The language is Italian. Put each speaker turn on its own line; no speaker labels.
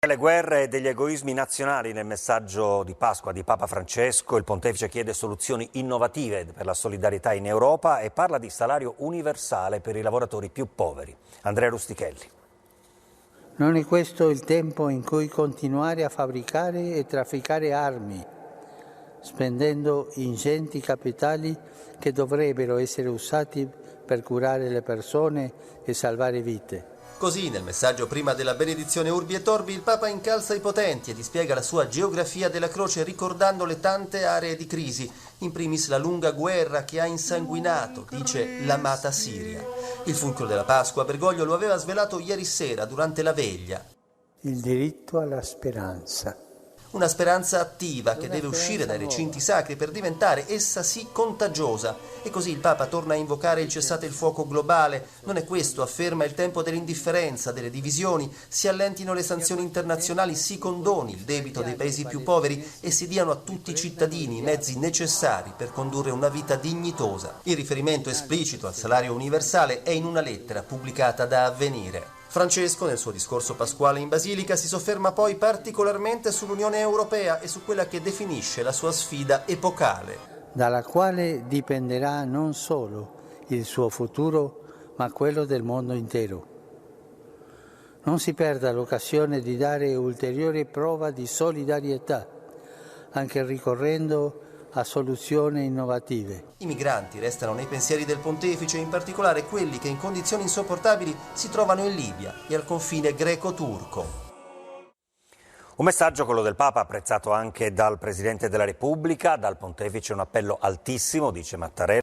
Le guerre e degli egoismi nazionali nel messaggio di Pasqua di Papa Francesco, il pontefice chiede soluzioni innovative per la solidarietà in Europa e parla di salario universale per i lavoratori più poveri. Andrea Rustichelli.
Non è questo il tempo in cui continuare a fabbricare e trafficare armi, spendendo ingenti capitali che dovrebbero essere usati per curare le persone e salvare vite.
Così, nel messaggio prima della benedizione Urbi et Orbi, il Papa incalza i potenti e dispiega la sua geografia della croce ricordando le tante aree di crisi, in primis la lunga guerra che ha insanguinato, dice, l'amata Siria. Il fulcro della Pasqua Bergoglio lo aveva svelato ieri sera durante la veglia.
Il diritto alla speranza.
Una speranza attiva che deve uscire dai recinti sacri per diventare essa sì contagiosa. E così il Papa torna a invocare il cessate il fuoco globale. Non è questo, afferma, il tempo dell'indifferenza, delle divisioni. Si allentino le sanzioni internazionali, si condoni il debito dei paesi più poveri e si diano a tutti i cittadini i mezzi necessari per condurre una vita dignitosa. Il riferimento esplicito al salario universale è in una lettera pubblicata da Avvenire. Francesco, nel suo discorso pasquale in Basilica, si sofferma poi particolarmente sull'Unione Europea e su quella che definisce la sua sfida epocale.
Dalla quale dipenderà non solo il suo futuro, ma quello del mondo intero. Non si perda l'occasione di dare ulteriore prova di solidarietà, anche ricorrendo a soluzioni innovative.
I migranti restano nei pensieri del pontefice, in particolare quelli che in condizioni insopportabili si trovano in Libia e al confine greco-turco.
Un messaggio, quello del Papa, apprezzato anche dal Presidente della Repubblica, dal pontefice un appello altissimo, dice Mattarella.